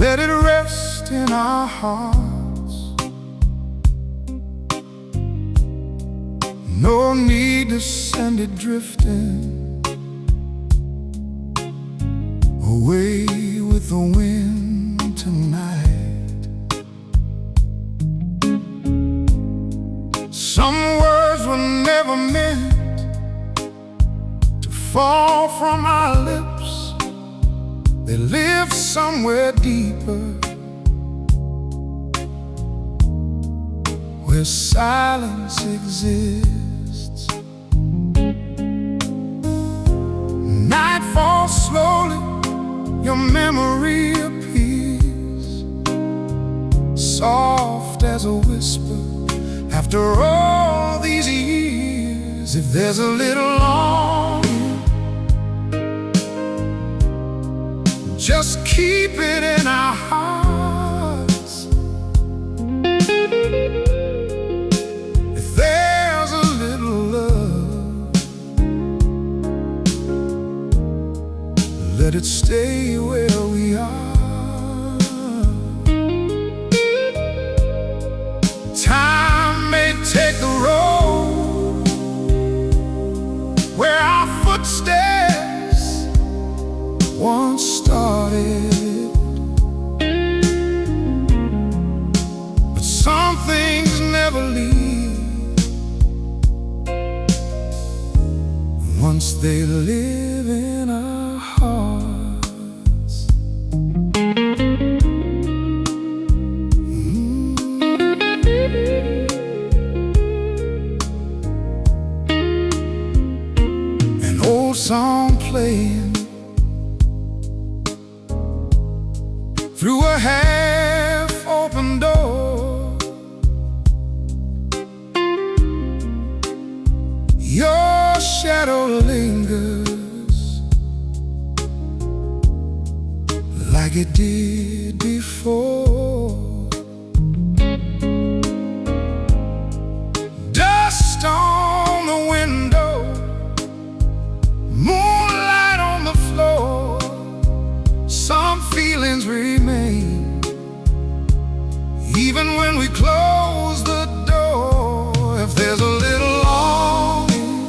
Let it rest in our hearts. No need to send it drifting away with the wind tonight. Some words were never meant to fall from our lips. They live somewhere deeper, where silence exists. Night falls slowly, your memory appears, soft as a whisper. After all these years, if there's a little longing, just keep it in our hearts. If there's a little love, let it stay where we are. Time may take the road where our footsteps once started, but some things never leave once they live in our hearts. An old song playing through a half-open door. Your shadow lingers like it did before. Dust on the window, moonlight on the floor. Some feelings remain even when we close the door. If there's a little longing,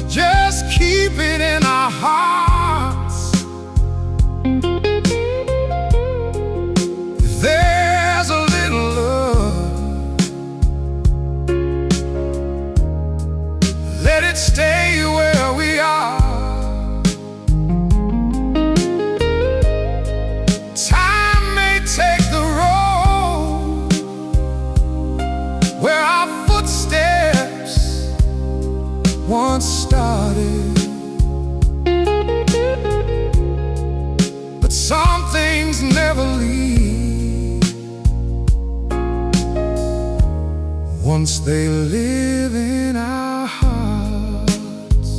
just keep it in our hearts. If there's a little love, let it stay where we are. Once started, but some things never leave once they live in our hearts.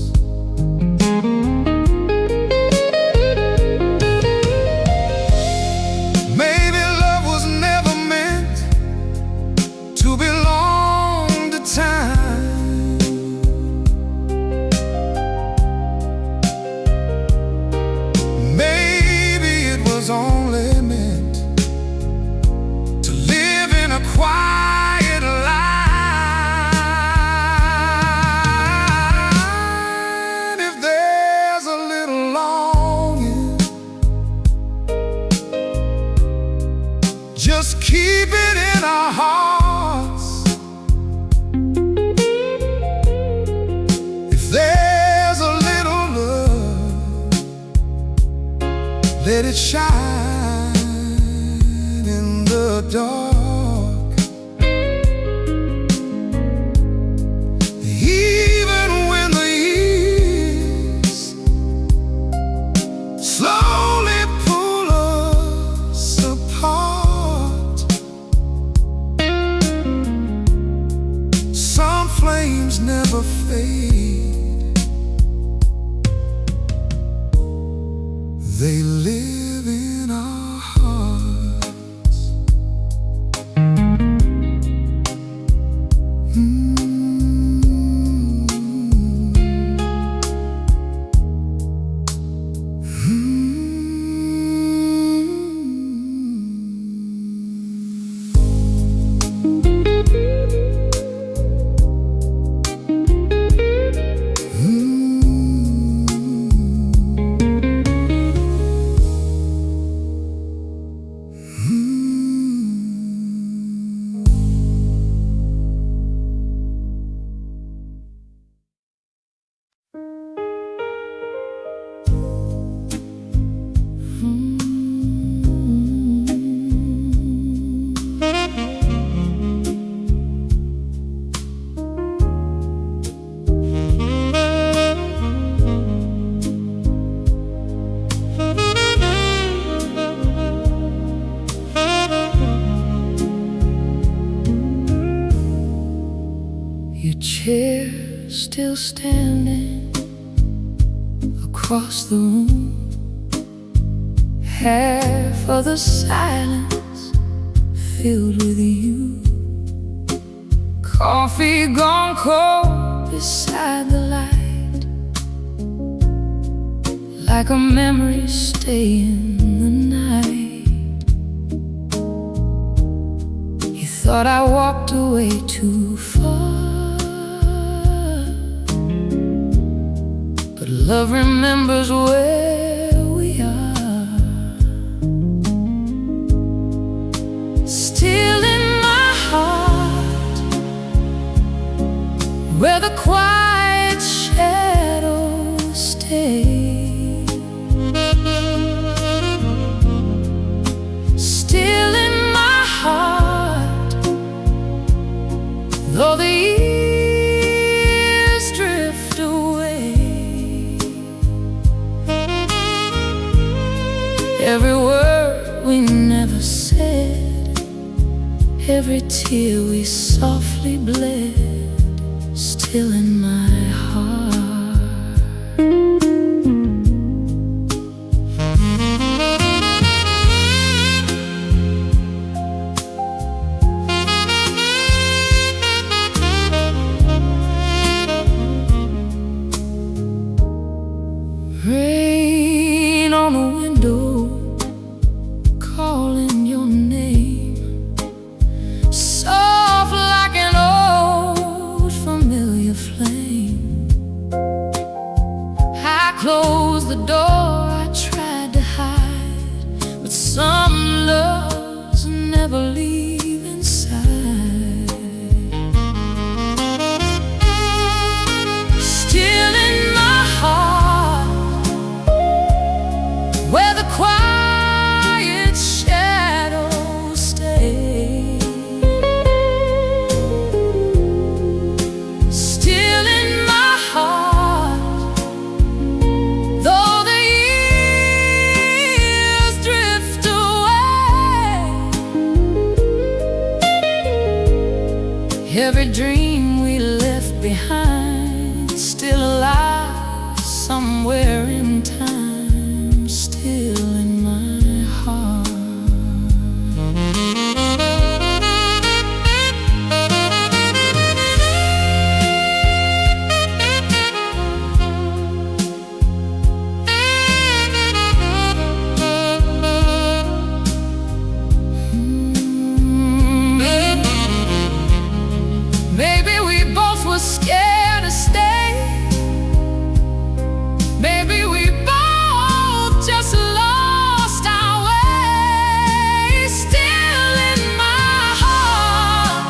Maybe love was never meant to belong to time. Only meant to live in a quiet light. If there's a little longing, just keep it in our hearts. If there's a little love, let it shine in the dark. Even when the years slowly pull us apart, some flames never fade. They live in our hearts. standing across the room. Half of the silence filled with you. Coffee gone cold beside the light, like a memory staying the night. You thought I walked away too far, but love remembers where we are. Still in my heart, where the quiet shadows stay. Still in my heart, though the years drift away. Every word we never said, every tear we softly bled, still in my heart. Rain on the window, calling your name, soft like an old familiar flame. I closed the door, I tried to hide, but some loves never leave inside. Still in my heart, where the quiet shadows stay. Still in my heart, though the years drift away. Every dream we left behind, still alive somewhere in time, still in my heart. Maybe we both were scared to stay. Maybe we both just lost our way. Still in my heart,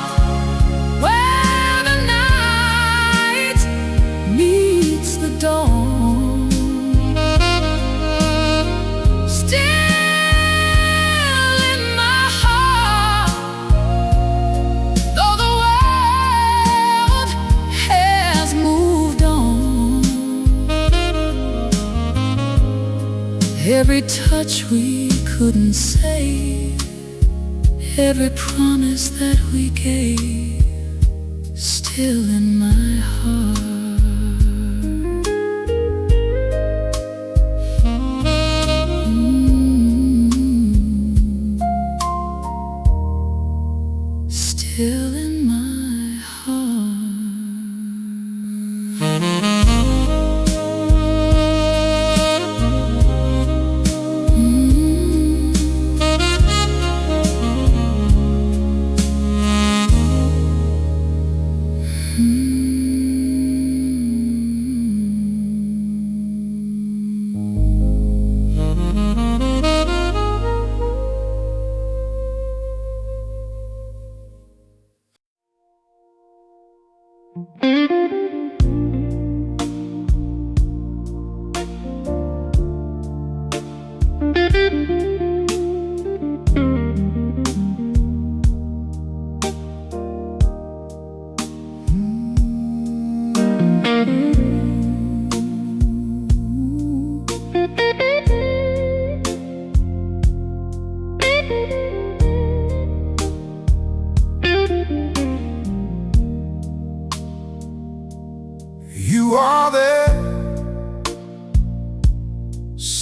where the night meets the dawn. Still in my heart, though the world has moved on. Every touch we couldn't say, every promise that we gave, still in my heart. Still in my heart.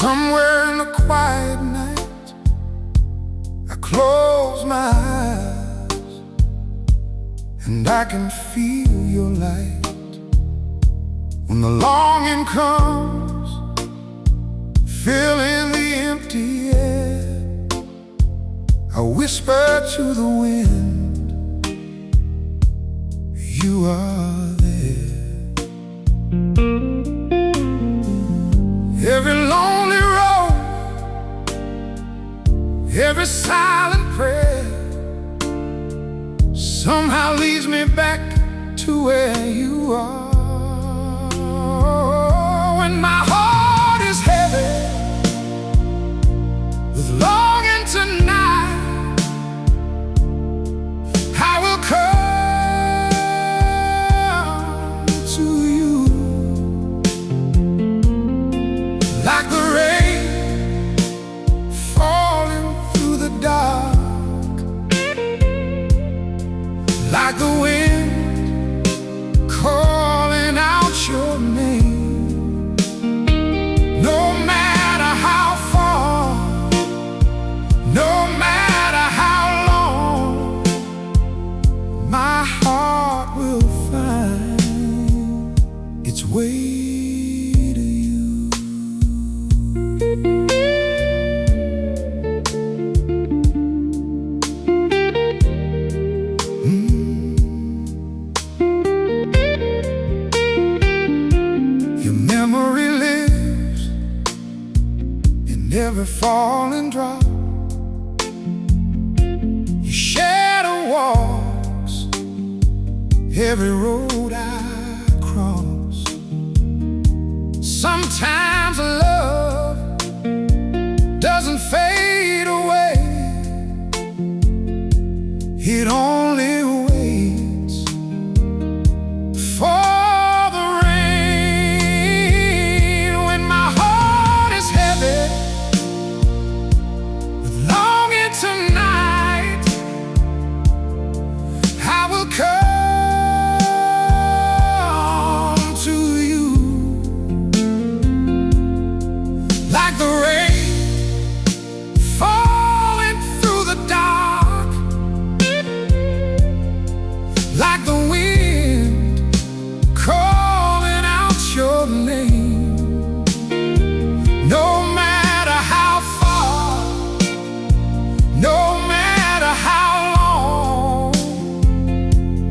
Somewhere in the quiet night, I close my eyes and I can feel your light. When the longing comes, filling the empty air, I whisper to the wind, you are there. Every lonely road, every silent prayer somehow leads me back to where you are. When my heart is heavy with longing tonight, I will come to you like the rain falling through the dark, like the wind calling out your name. No matter how far, no matter how long, my heart will find its way to you. Your memory lives in every falling drop. Your shadow walks every road I cross. Sometimes love doesn't fade away, it only waits for the rain. When my heart is heavy with longing tonight, I will come to you like the rain falling through the dark, like the wind calling out your name. No matter how far, no matter how long,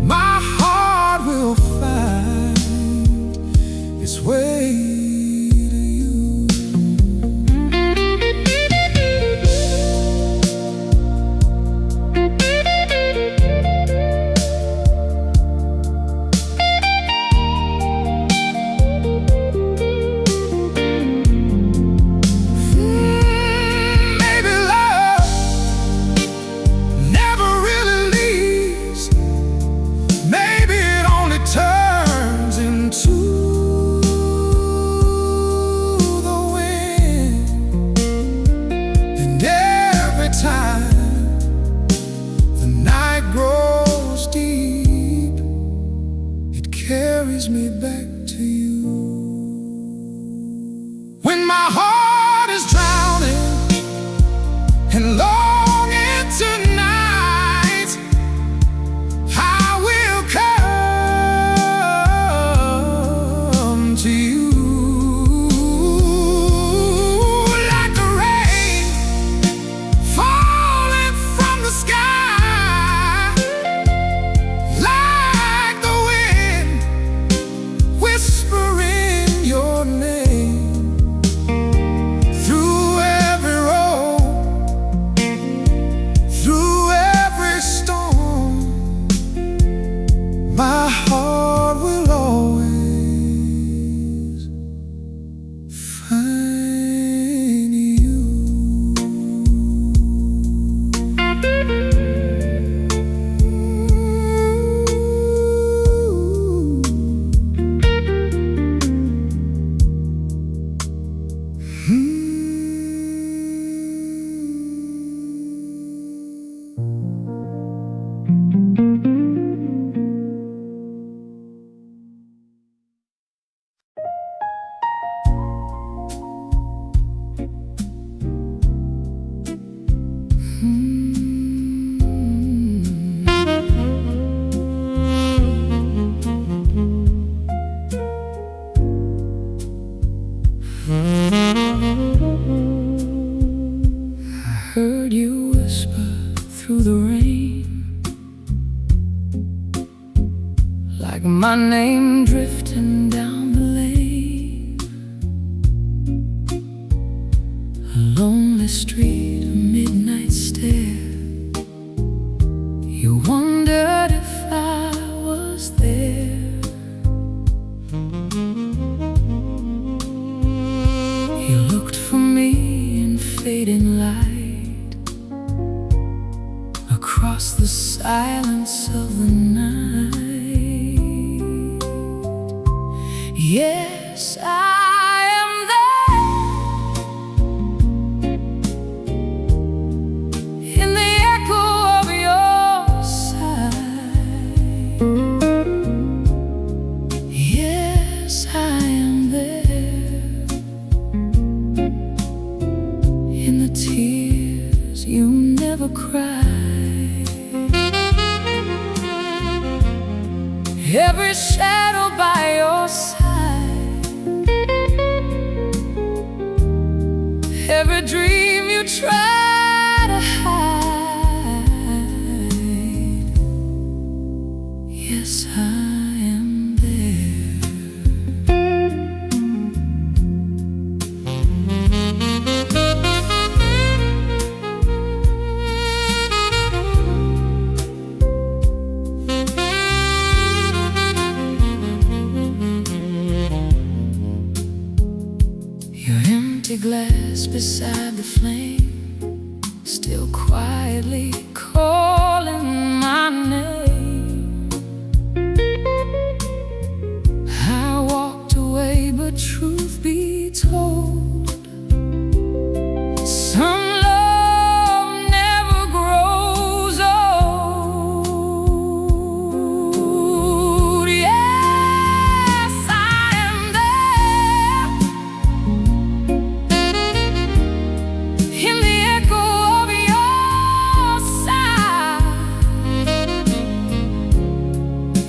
my heart will find its way to you. Maybe love never really leaves. Maybe it only turns into the wind. And every time the night grows deep, it carries me back to you. When my heart is drowning and longing tonight, I will come to you like the rain falling from the sky, like the wind whispering your name. I heard you whisper through the rain, like my name drifting down the lane. A lonely street, a midnight stare. You wondered if I was there. You looked for me in fading light across the silence of the night. Yes, I am there in the echo of your sigh. Yes, I am there in the tears you never cried. Every shadow by your side, every dream you try to hide. Yes, I am there. Your empty glass beside the flame, still quietly calling my name. I walked away, but truth be told, some love never grows old. Yes, I am there in the echo of your sigh.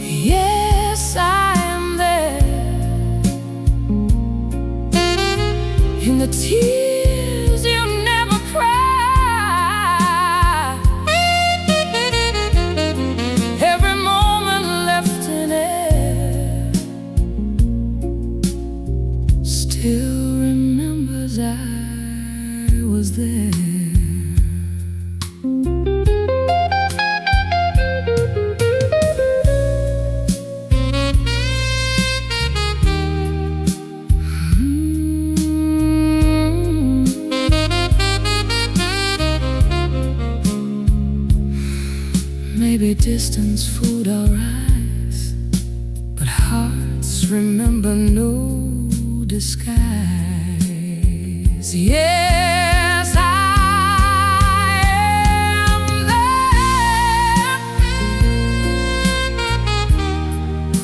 Yes, I am there in the tears you never cry. Every moment left in air still remembers I was there. Maybe distance fooled our eyes, but hearts remember no disguise. Yes, I am there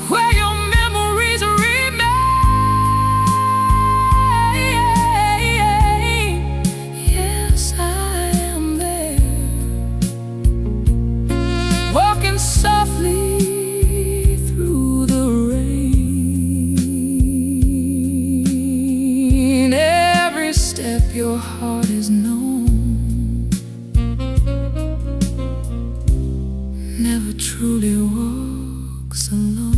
where your memories remain. Yes, I am there, walking softly through the rain. Every step your heart has known never truly walks alone.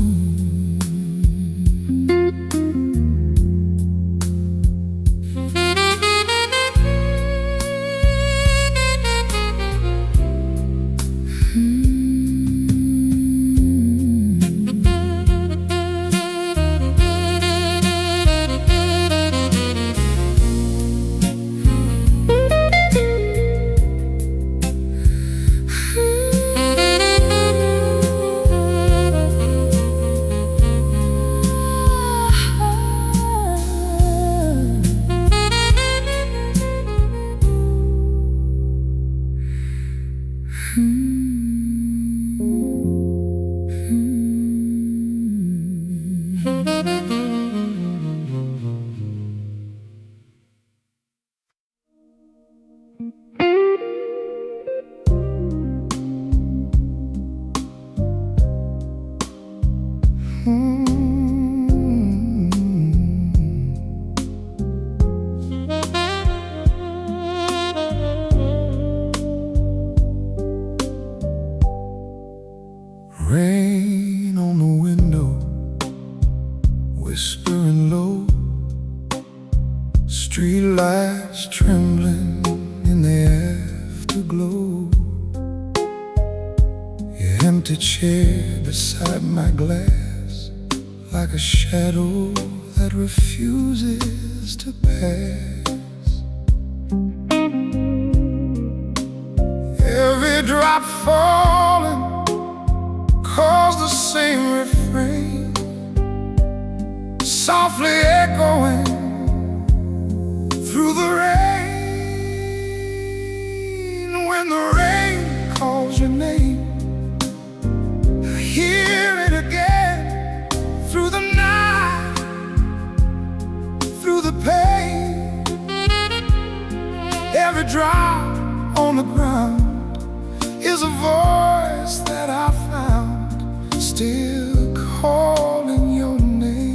Streetlights trembling in the afterglow. Your empty chair beside my glass, like a shadow that refuses to pass. Every drop falling calls the same refrain, softly echoing through the rain. When the rain calls your name, I hear it again through the night, through the pain. Every drop on the ground is a voice that I found, still calling your name.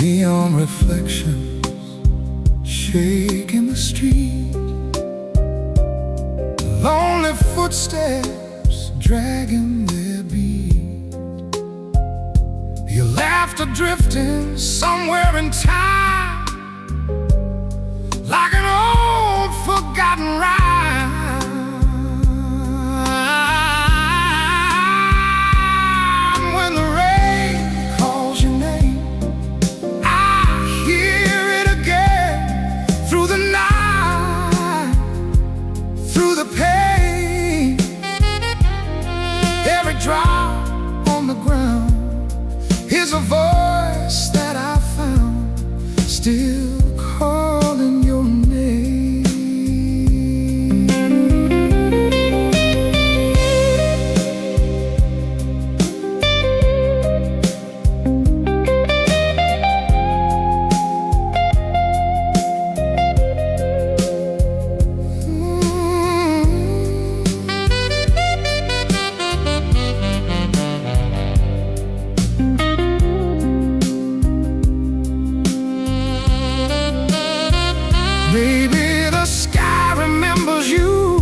Neon reflections shaking the street, lonely footsteps dragging their beat, your laughter drifting somewhere in time, like an old forgotten rhyme. When the rain calls your name, through the night, through the pain. Every drop on the ground is a voice that I found, still calling your name. Maybe the sky remembers you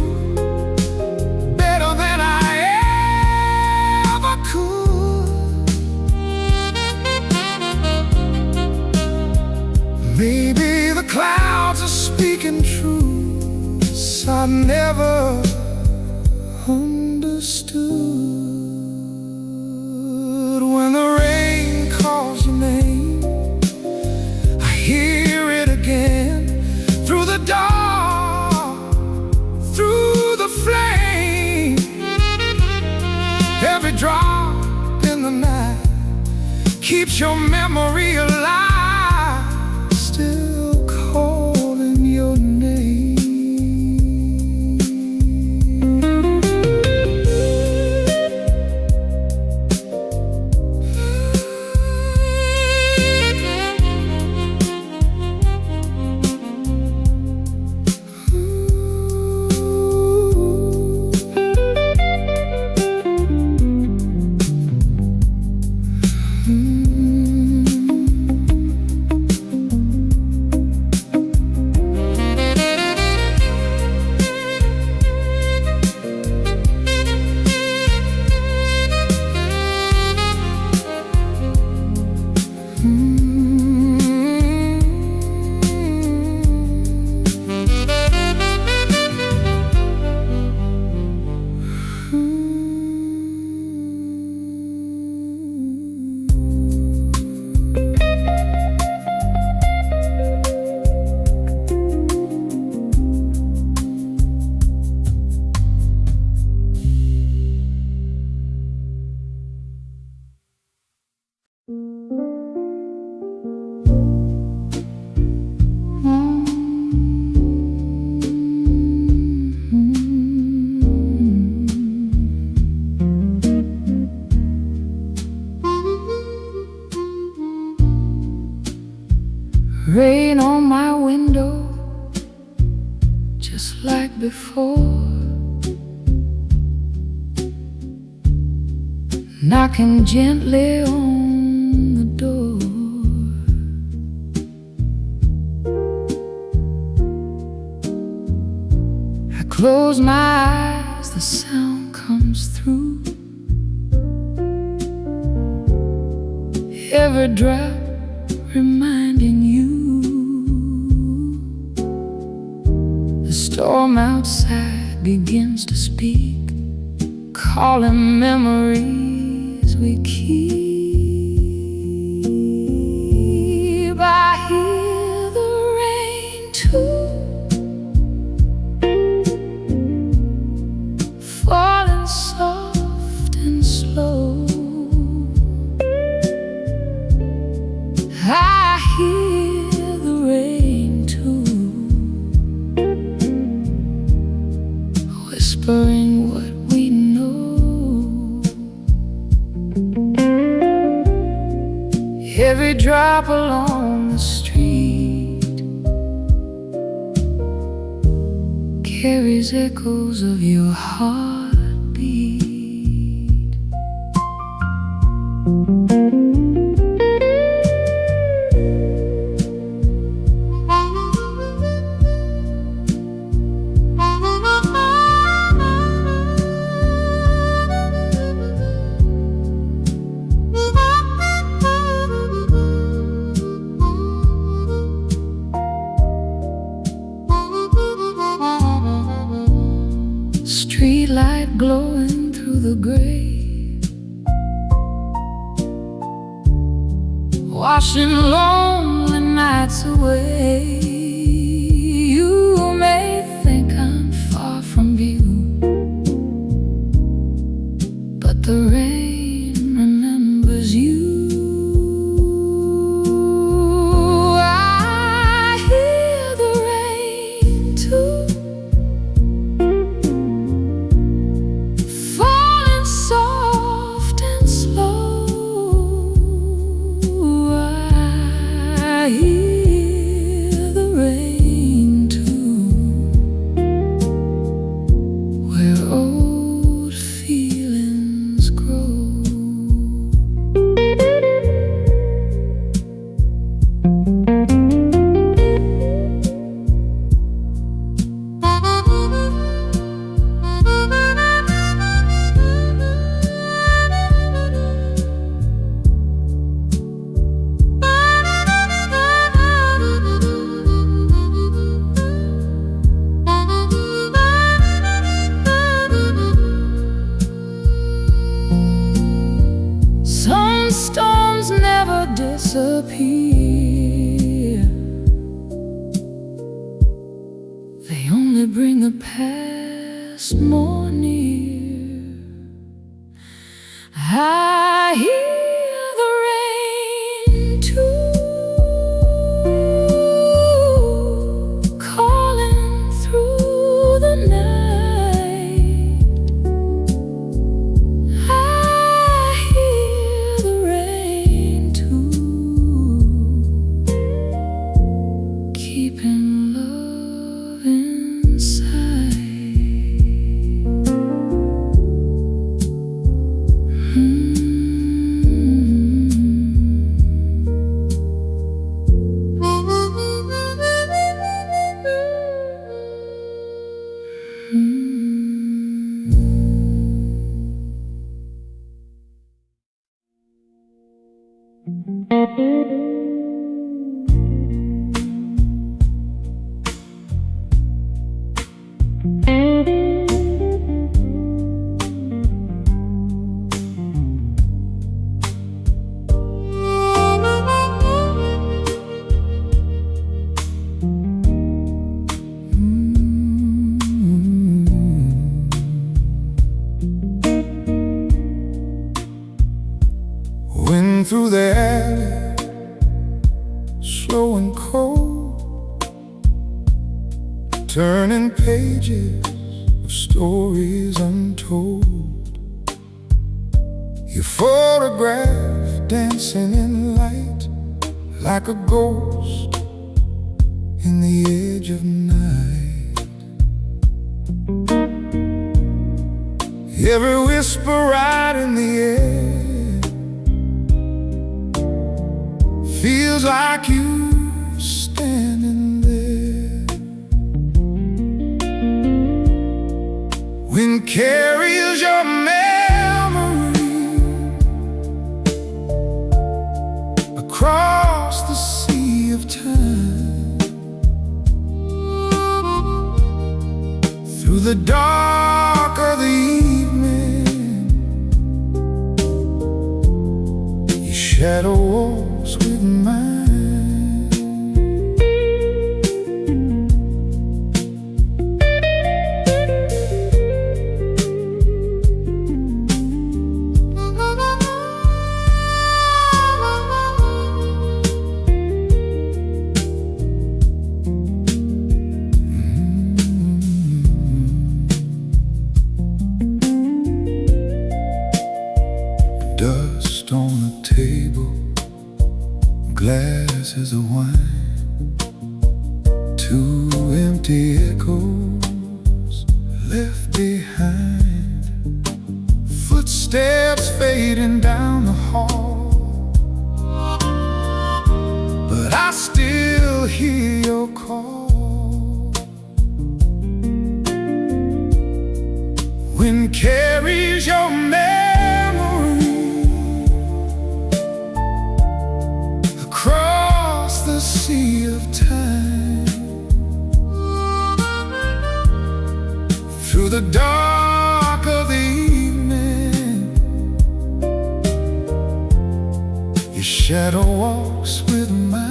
better than I ever could. Maybe the clouds are speaking truths I never understood. When the rain calls your name, I hear it again through the dark, through the flame. Every drop in the night keeps your memory alive, still calling your name. just like before, knocking gently on the door. I close my eyes, the sound comes through. Every drop reminding you. The storm outside begins to speak, calling memories we keep. I hear the rain too, falling soft and slow. I hear the rain too, whispering what we know. Every drop along the street carries echoes of your heartbeat. Streetlight glowing through the gray, washing lonely nights away. You may think I'm far from you, but the rain remembers you. I hear the rain too, soft and slow. I hear the rain too, where old feelings grow. Some storms never disappear, they only bring the past more near. I hear the rain too, calling through the night. I hear the rain too, keeping love inside. Wind through the alley, slow and cold, turning pages of stories untold. Your photograph dancing in light like a ghost in the edge of night. every whisper right in the air feels like you standing there. Wind carries your memory across the sea of time, through the dark of the evening. Your shadow walks with mine. Dust on the table, glasses of wine, two empty echoes left behind, footsteps fading down the hall, but I still hear your call. Wind carries your memory across the sea of time, through the dark of the evening. Your shadow walks with mine.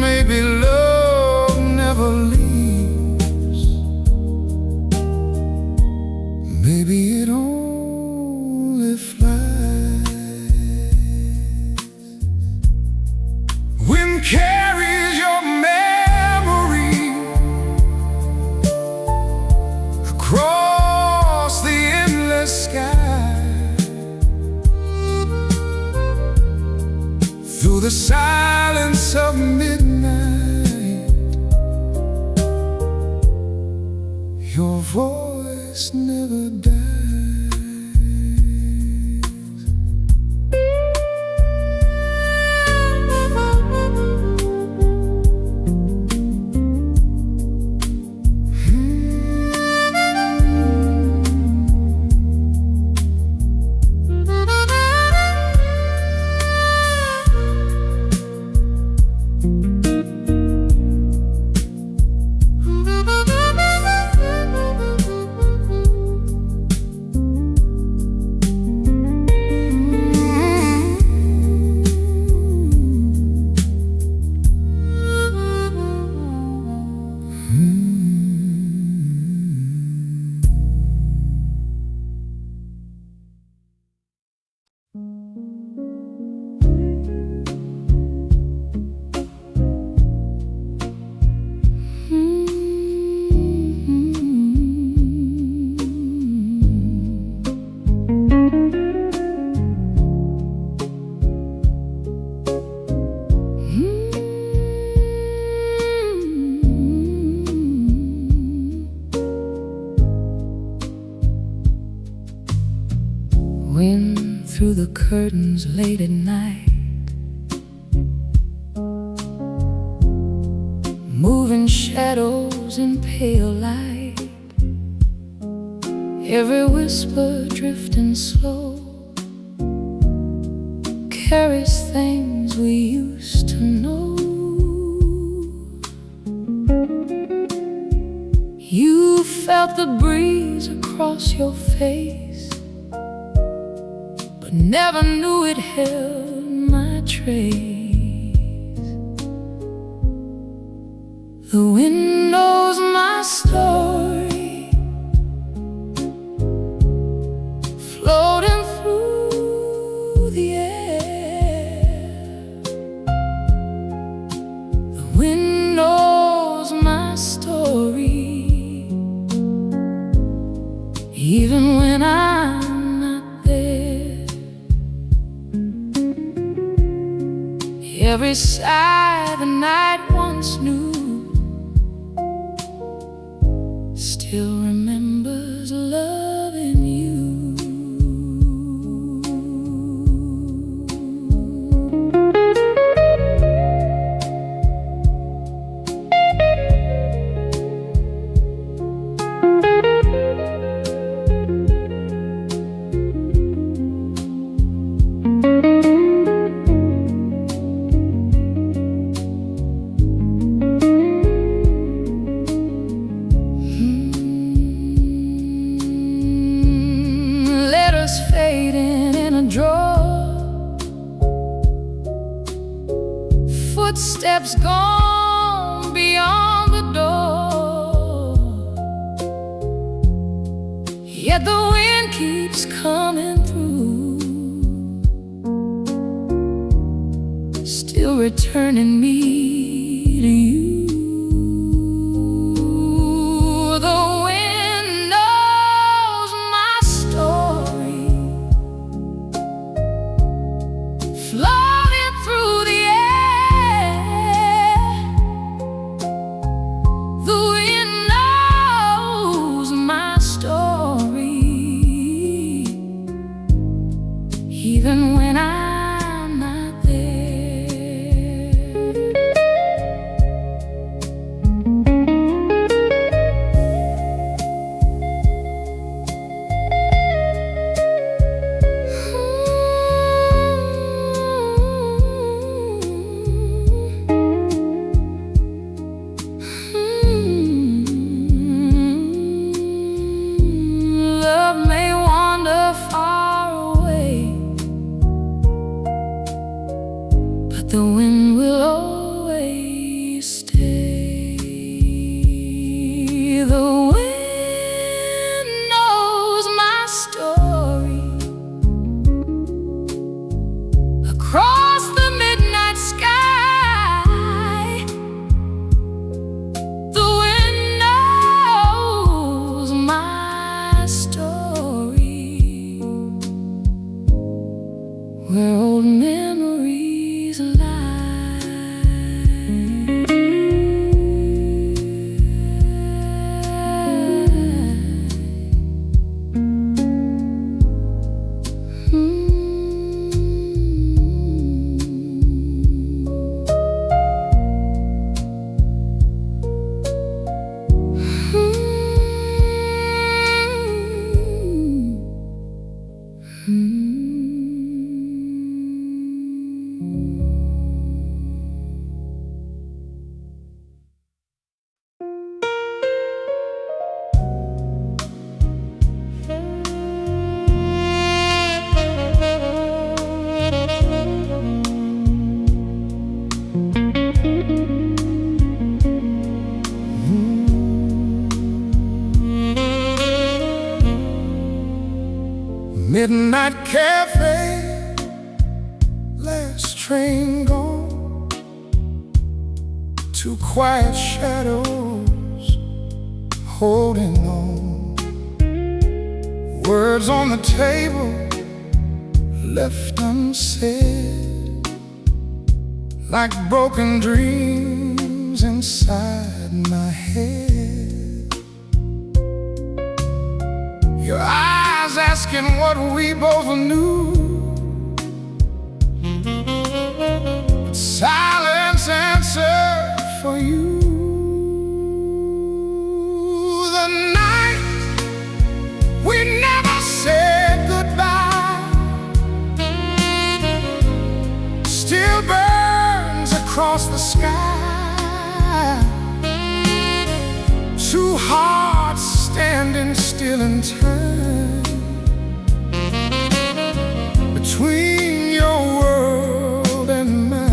Maybe love never leaves. Maybe it only flies. Wind carries your memory across the endless sky, through the silence of midnight. Your voice never dies. Wind through the curtains late at night, moving shadows in pale light. Every whisper drifting slow carries things we used to know. You felt the breeze across your face, but never knew it held my trace. The wind knows my story, floating through the air. when I'm not there. Every sigh the night once knew still remembers loving you. Fading in a drawer, footsteps gone beyond the door, yet the wind keeps coming through, still returning me to you. Even when I'm not there. Love may wander far away, the wind will always stay. The wind knows my story. Across the midnight sky, the wind knows my story. Where old memories lie. Midnight cafe, last train gone, two quiet shadows holding on. Words on the table left unsaid, like broken dreams inside my head. Your eyes asking what we both knew, but silence answered for you. The night we never said goodbye still burns across the sky. Two hearts standing still in time between your world and mine.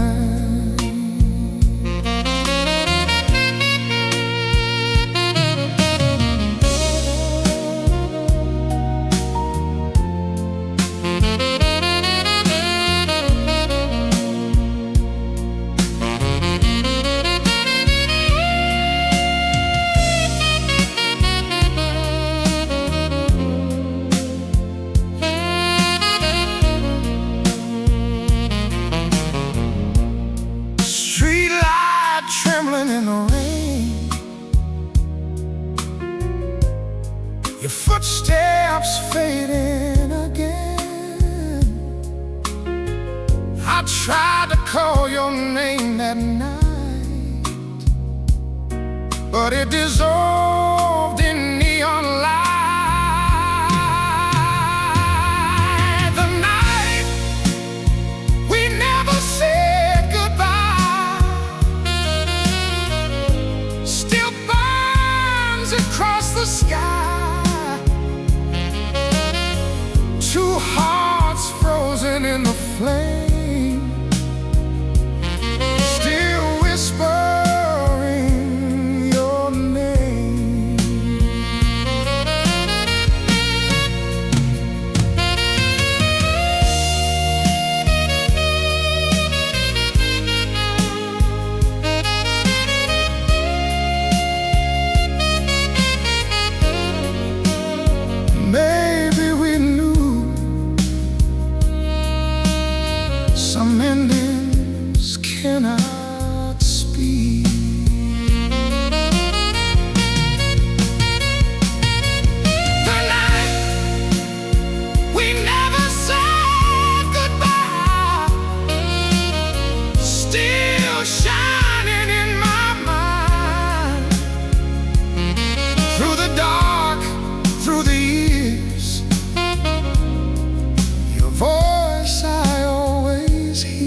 flame that night, but it dissolved in neon light. The night we never said goodbye still burns across the sky. Two hearts frozen in the flame, still whispering your name. Maybe we knew some endings cannot speak. The night we never said goodbye, still shining in my mind. Through the dark, through the years, your voice I always hear.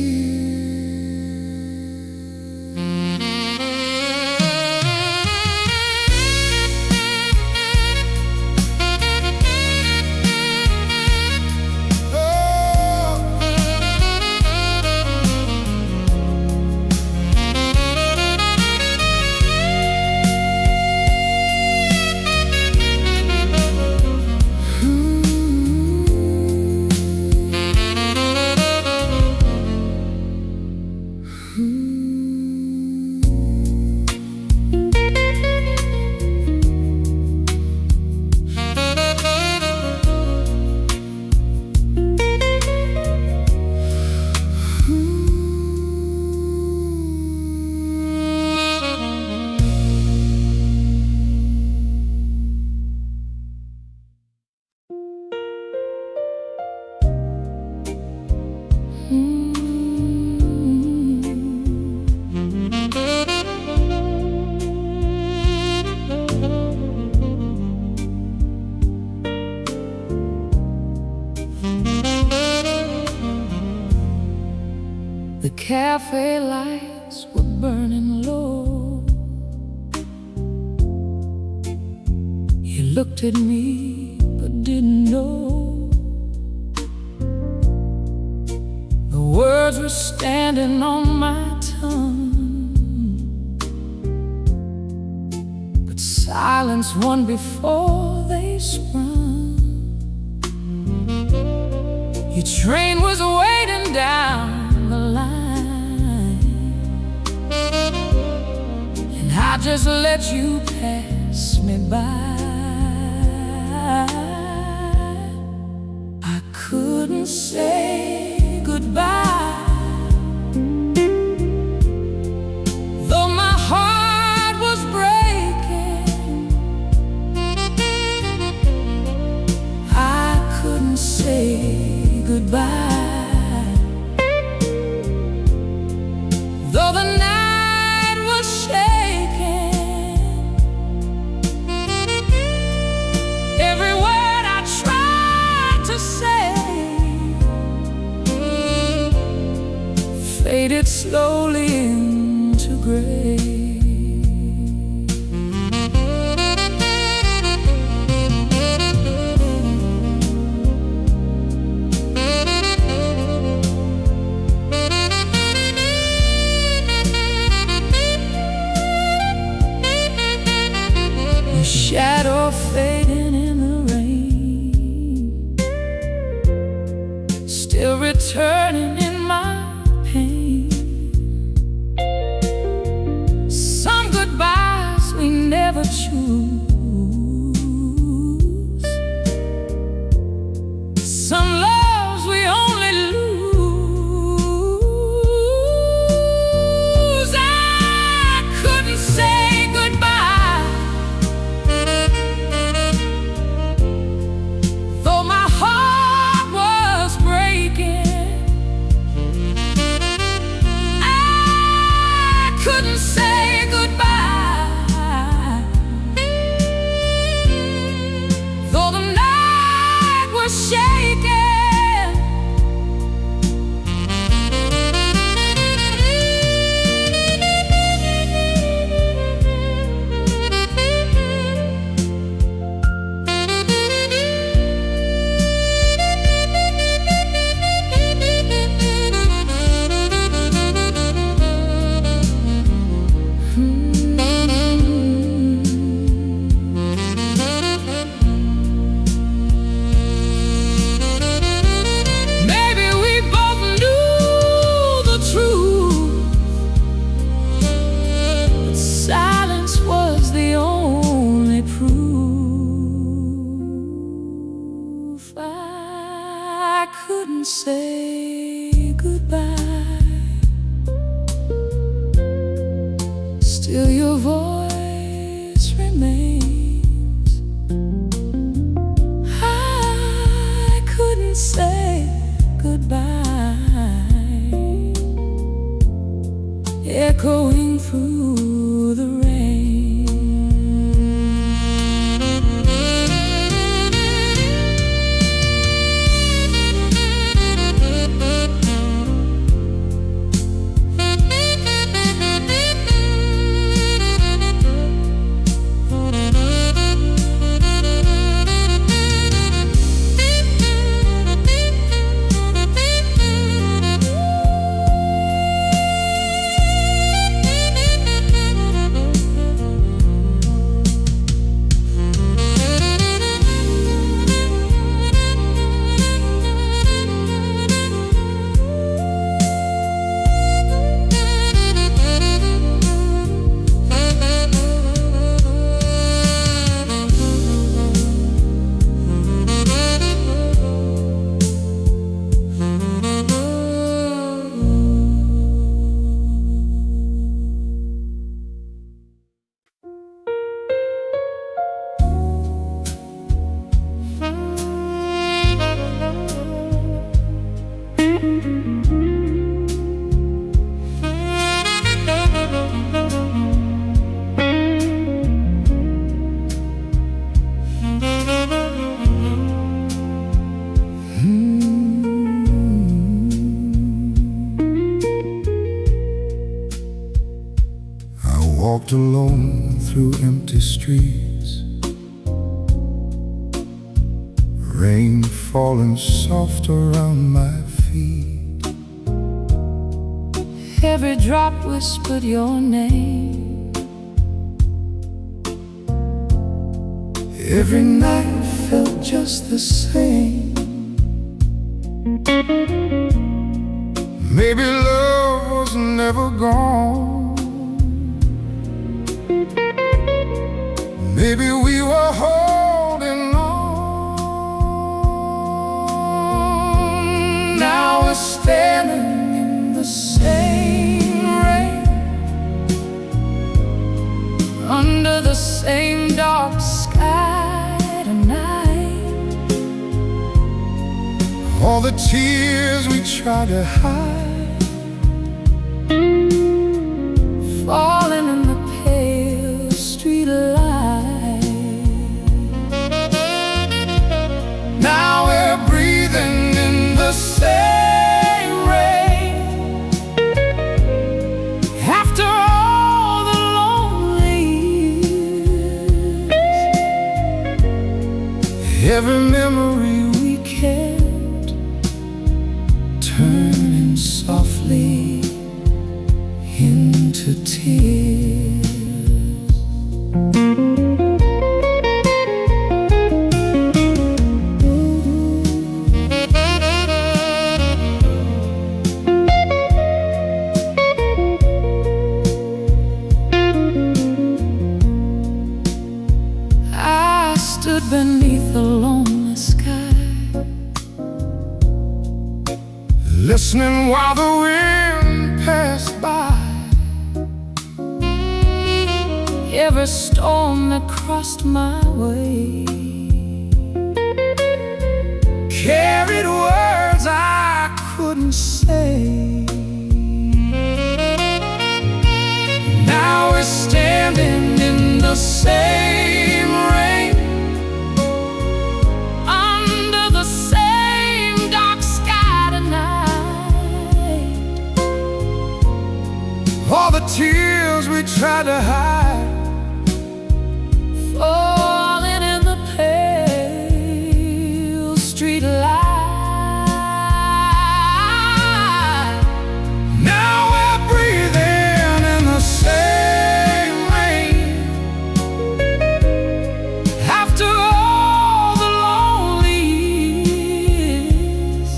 The cafe lights were burning low. You looked at me but didn't know. The words were standing on my tongue, but silence won before they sprung. Your train was waiting down the line, and I just let you pass me by. I couldn't say goodbye, though my heart was breaking. I couldn't say goodbye, though the night was shaking. Every word I tried to say faded slowly into gray. Shadow fading in the rain, still returning in my pain. Some goodbyes we never choose, some loves we only lose. I couldn't say goodbye, though my heart was breaking. couldn't say goodbye. Still your voice remains. I couldn't say goodbye. Echoing through the rain. Walked alone through empty streets, rain falling soft around my feet. Every drop whispered your name. Every night felt just the same. Maybe love was never gone. Maybe we were holding on. Now we're standing in the same rain, under the same dark sky tonight. All the tears we tried to hide, falling in the pale street light. Now we're breathing in the same rain. After all the lonely years, every memory we kept turning softly into tears. stood beneath a lonely sky, listening while the wind passed by. Every storm that crossed my way carried words I couldn't say. Now we're standing in the same rain, under the same dark sky tonight. all the tears we tried to hide, falling in the pale street light. now we're breathing in the same rain. After all the lonely years,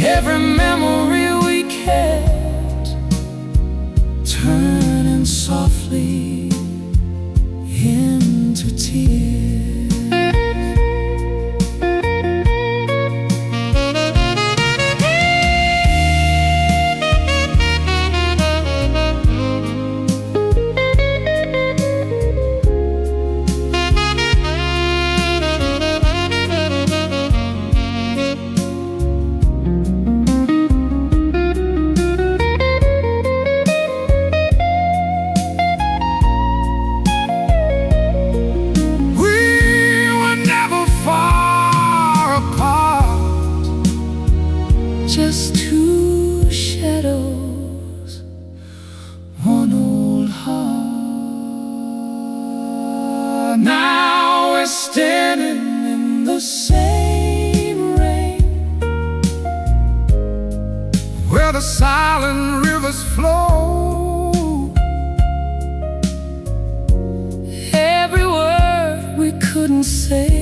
Every memory we kept turned just two shadows, one old heart. Now we're standing in the same rain, where the silent rivers flow. every word we couldn't say